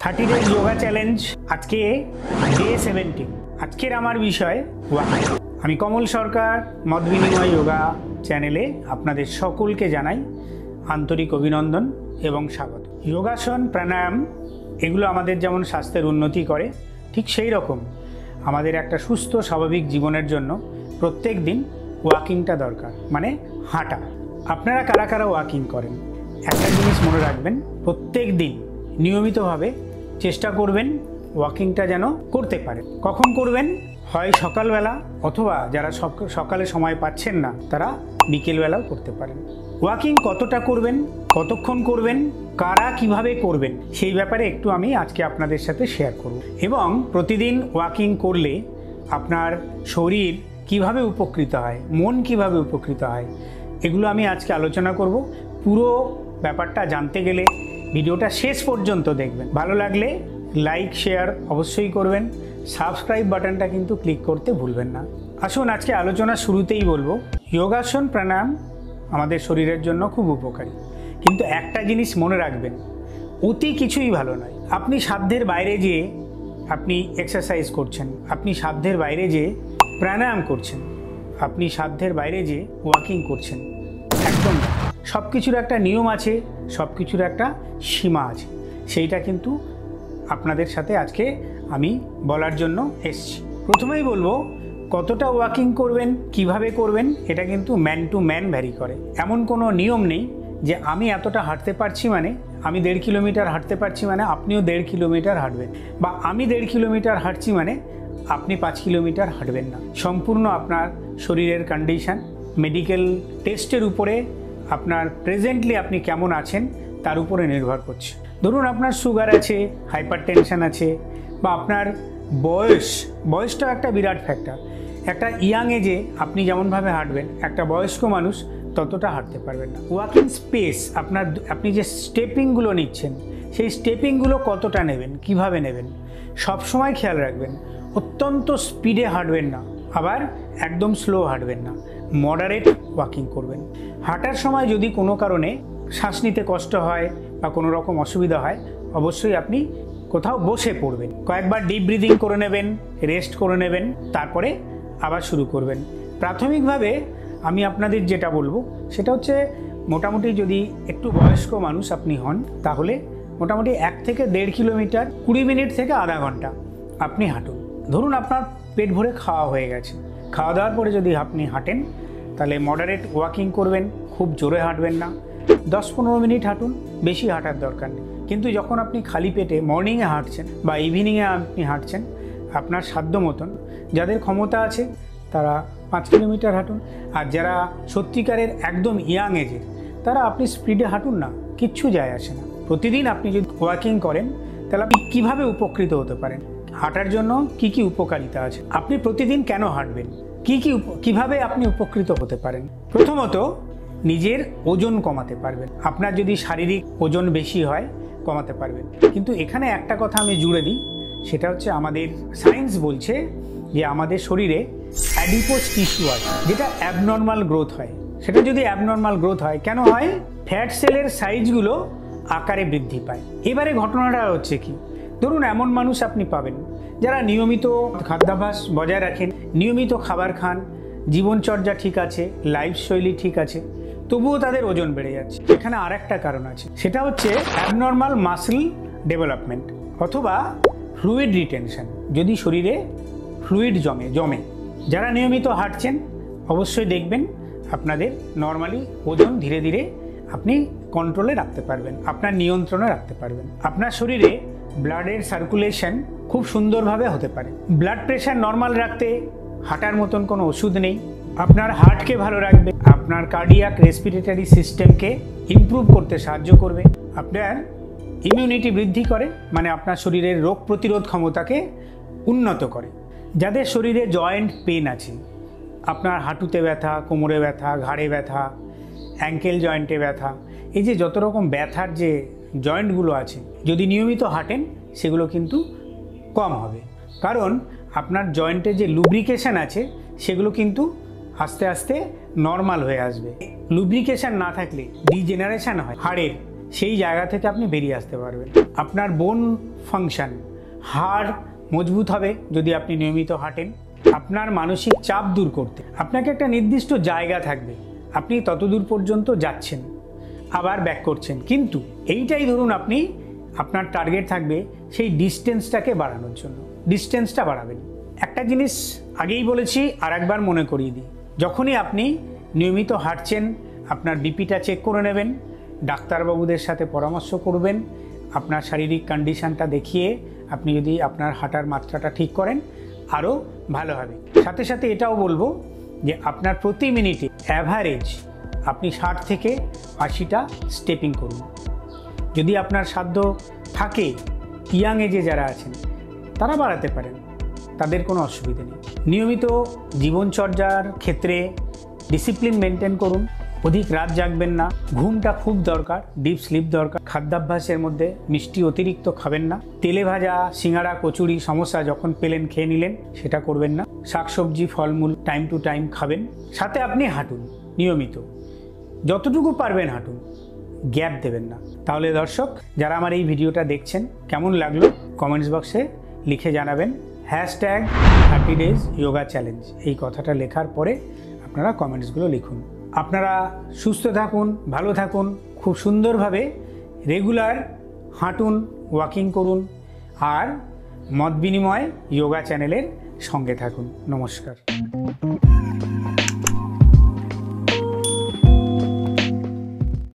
30 days yoga challenge আজকে day 17। আজকের আমার বিষয় ওয়াকিং। আমি কমল সরকার, মত বিনিময় যোগা চ্যানেলে আপনাদের সকলকে জানাই আন্তরিক অভিনন্দন এবং স্বাগত। যোগাসন, প্রাণায়াম এগুলো আমাদের যেমন স্বাস্থ্যের উন্নতি করে, ঠিক সেই রকম আমাদের একটা সুস্থ স্বাভাবিক জীবনের জন্য প্রত্যেক দিন ওয়াকিংটা দরকার, মানে হাঁটা। আপনারা কারা কারা ওয়াকিং করেন? একটা জিনিস মনে রাখবেন, প্রত্যেক দিন নিয়মিতভাবে চেষ্টা করবেন ওয়াকিংটা যেন করতে পারে। কখন করবেন? হয় সকালবেলা, অথবা যারা সকালে সময় পাচ্ছেন না তারা বিকেলবেলাও করতে পারেন। ওয়াকিং কতটা করবেন, কতক্ষণ করবেন, কারা কিভাবে করবেন, সেই ব্যাপারে একটু আমি আজকে আপনাদের সাথে শেয়ার করব। এবং প্রতিদিন ওয়াকিং করলে আপনার শরীর কিভাবে উপকৃত হয়, মন কিভাবে উপকৃত হয়, এগুলো আমি আজকে আলোচনা করব। পুরো ব্যাপারটা জানতে গেলে ভিডিওটা শেষ পর্যন্ত দেখবেন। ভালো লাগলে লাইক শেয়ার অবশ্যই করবেন, সাবস্ক্রাইব বাটনটা কিন্তু ক্লিক করতে ভুলবেন না। আসুন আজকে আলোচনা শুরুতেই বলবো, যোগাসন প্রাণায়াম আমাদের শরীরের জন্য খুব উপকারী, কিন্তু একটা জিনিস মনে রাখবেন, অতি কিছুই ভালো নয়। আপনি সাধ্যের বাইরে যেয়ে আপনি এক্সারসাইজ করছেন, আপনি সাধ্যের বাইরে যেয়ে প্রাণায়াম করছেন, আপনি সাধ্যের বাইরে যেয়ে ওয়াকিং করছেন, একদম সব কিছুর একটা নিয়ম আছে, সব কিছুর একটা সীমা আছে। সেইটা কিন্তু আপনাদের সাথে আজকে আমি বলার জন্য এসেছি। প্রথমেই বলবো, কতটা ওয়াকিং করবেন, কিভাবে করবেন, এটা কিন্তু ম্যান টু ম্যান ভ্যারি করে। এমন কোনো নিয়ম নেই যে আমি এতটা হাঁটতে পারছি মানে, আমি 1.5 কিলোমিটার হাঁটতে পারছি মানে আপনিও 1.5 কিলোমিটার হাঁটবেন, বা আমি 1.5 কিলোমিটার হাঁটছি মানে আপনি 5 কিলোমিটার হাঁটবেন না। সম্পূর্ণ আপনার শরীরের কন্ডিশন, মেডিকেল টেস্টের উপরে, আপনার প্রেজেন্টলি আপনি কেমন আছেন তার উপরে নির্ভর করছে। ধরুন আপনার সুগার আছে, হাইপার টেনশন আছে, বা আপনার বয়সটাও একটা বিরাট ফ্যাক্টর। একটা ইয়াং এজে আপনি যেমনভাবে হাঁটবেন, একটা বয়স্ক মানুষ ততটা হাঁটতে পারবেন না। ওয়াকিং স্পেস, আপনি যে স্টেপিংগুলো নিচ্ছেন, সেই স্টেপিংগুলো কতটা নেবেন, কিভাবে নেবেন, সব সময় খেয়াল রাখবেন। অত্যন্ত স্পিডে হাঁটবেন না, আবার একদম স্লো হাঁটবেন না, মডারেট ওয়াকিং করবেন। হাঁটার সময় যদি কোনো কারণে শ্বাস নিতে কষ্ট হয় বা কোনো রকম অসুবিধা হয়, অবশ্যই আপনি কোথাও বসে পড়বেন, কয়েকবার ডিপ ব্রিদিং করে নেবেন, রেস্ট করে নেবেন, তারপরে আবার শুরু করবেন। প্রাথমিকভাবে আমি আপনাদের যেটা বলবো সেটা হচ্ছে, মোটামুটি যদি একটু বয়স্ক মানুষ আপনি হন, তাহলে মোটামুটি 1 থেকে 1.5 কিলোমিটার 20 মিনিট থেকে আধা ঘন্টা আপনি হাঁটুন। ধরুন আপনার পেট ভরে খাওয়া হয়ে গেছে, খাওয়া দাওয়ার পরে যদি আপনি হাঁটেন, তাহলে মডারেট ওয়াকিং করবেন, খুব জোরে হাঁটবেন না, 10-15 মিনিট হাঁটুন, বেশি হাঁটার দরকার নেই। কিন্তু যখন আপনি খালি পেটে মর্নিংয়ে হাঁটছেন বা ইভিনিংয়ে আপনি হাঁটছেন, আপনার সাধ্য মতন, যাদের ক্ষমতা আছে তারা 5 কিলোমিটার হাঁটুন। আর যারা সত্যিকারের একদম ইয়াং এজের, তারা আপনি স্পিডে হাঁটুন না, কিচ্ছু যায় আসে না। প্রতিদিন আপনি যদি ওয়াকিং করেন, তাহলে আপনি কীভাবে উপকৃত হতে পারেন, হাঁটার জন্য কি কি উপকারিতা আছে, আপনি প্রতিদিন কেন হাঁটবেন, কিভাবে আপনি উপকৃত হতে পারেন। প্রথমত, নিজের ওজন কমাতে পারবেন। আপনার যদি শারীরিক ওজন বেশি হয়, কমাতে পারবেন। কিন্তু এখানে একটা কথা আমি জুড়ে দিই, সেটা হচ্ছে আমাদের সায়েন্স বলছে যে আমাদের শরীরে অ্যাডিপোজ টিস্যু আছে, যেটা অ্যাবনর্মাল গ্রোথ হয়। সেটা যদি অ্যাবনর্মাল গ্রোথ হয়, কেন হয়? ফ্যাট সেলের সাইজগুলো আকারে বৃদ্ধি পায়। এবারে ঘটনাটা হচ্ছে কি, ধরুন এমন মানুষ আপনি পাবেন যারা নিয়মিত খাদ্যাভ্যাস বজায় রাখেন, নিয়মিত খাবার খান, জীবনচর্যা ঠিক আছে, লাইফশৈলী ঠিক আছে, তবুও তাদের ওজন বেড়ে যাচ্ছে। এখানে আর একটা কারণ আছে, সেটা হচ্ছে অ্যাবনর্মাল মাসল ডেভেলপমেন্ট অথবা ফ্লুইড রিটেনশন। যদি শরীরে ফ্লুইড জমে, যারা নিয়মিত হাঁটছেন অবশ্যই দেখবেন আপনাদের নর্মালি ওজন ধীরে ধীরে আপনি কন্ট্রোলে রাখতে পারবেন, আপনার নিয়ন্ত্রণে রাখতে পারবেন। আপনার শরীরে ব্লাডের সার্কুলেশন খুব সুন্দরভাবে হতে পারে। ব্লাড প্রেশার নর্মাল রাখতে হাঁটার মতন কোনো ওষুধ নেই। আপনার হার্টকে ভালো রাখবে, আপনার কার্ডিয়াক রেসপিরেটরি সিস্টেমকে ইমপ্রুভ করতে সাহায্য করবে, আপনার ইমিউনিটি বৃদ্ধি করে, মানে আপনার শরীরের রোগ প্রতিরোধ ক্ষমতাকে উন্নত করে। যাদের শরীরে জয়েন্ট পেন আছে, আপনার হাঁটুতে ব্যথা, কোমরে ব্যথা, ঘাড়ে ব্যথা, অ্যাঙ্কেল জয়েন্টে ব্যথা, এই যে যত রকম ব্যথার যে জয়েন্টগুলো আছে, যদি নিয়মিত হাঁটেন সেগুলো কিন্তু কম হবে। কারণ আপনার জয়েন্টে যে লুব্রিকেশন আছে সেগুলো কিন্তু আস্তে আস্তে নর্মাল হয়ে আসবে। লুব্রিকেশন না থাকলে ডিজেনারেশন হয় হাড়ের, সেই জায়গা থেকে আপনি বেরিয়ে আসতে পারবেন। আপনার বোন ফাংশন, হাড় মজবুত হবে যদি আপনি নিয়মিত হাঁটেন। আপনার মানসিক চাপ দূর করতে আপনাকে একটা নির্দিষ্ট জায়গা থাকবে, আপনি ততদূর পর্যন্ত যাচ্ছেন, আবার ব্যাক করছেন, কিন্তু এইটাই ধরুন আপনি আপনার টার্গেট থাকবে সেই ডিস্টেন্সটাকে বাড়ানোর জন্য, ডিস্টেন্সটা বাড়াবেন। একটা জিনিস আগেই বলেছি, আর একবার মনে করিয়ে দিই, যখনই আপনি নিয়মিত হাঁটছেন আপনার বিপিটা চেক করে নেবেন, ডাক্তারবাবুদের সাথে পরামর্শ করবেন, আপনার শারীরিক কন্ডিশনটা দেখিয়ে আপনি যদি আপনার হাঁটার মাত্রাটা ঠিক করেন আরও ভালো হবে। সাথে সাথে এটাও বলবো যে আপনার প্রতি মিনিটে অ্যাভারেজ আপনি 60 থেকে 80টা স্টেপিং করুন। যদি আপনার সাধ্য থাকে, ইয়াং এজে যারা আছেন তারা বাড়াতে পারেন, তাদের কোনো অসুবিধা নেই। নিয়মিত জীবনচর্যার ক্ষেত্রে ডিসিপ্লিন মেনটেন করুন, অধিক রাত জাগবেন না, ঘুমটা খুব দরকার, ডিপ স্লিপ দরকার। খাদ্যাভ্যাসের মধ্যে মিষ্টি অতিরিক্ত খাবেন না, তেলে ভাজা, সিঙ্গাড়া, কচুরি, সমোসা যখন পেলেন খেয়ে নিলেন সেটা করবেন না। শাকসবজি, ফলমূল টাইম টু টাইম খাবেন। সাথে আপনি হাঁটুন নিয়মিত, যতটুকু পারবেন হাঁটুন, গ্যাপ দেবেন না। তাহলে দর্শক যারা আমার এই ভিডিওটা দেখছেন কেমন লাগলো কমেন্টস বক্সে লিখে জানাবেন। #30 days yoga challenge এই কথাটা লেখার পরে আপনারা কমেন্টসগুলো লিখুন। আপনারা সুস্থ থাকুন, ভালো থাকুন, খুব সুন্দরভাবে রেগুলার হাঁটুন, ওয়াকিং করুন, আর মত বিনিময় যোগা চ্যানেলের সঙ্গে থাকুন। নমস্কার।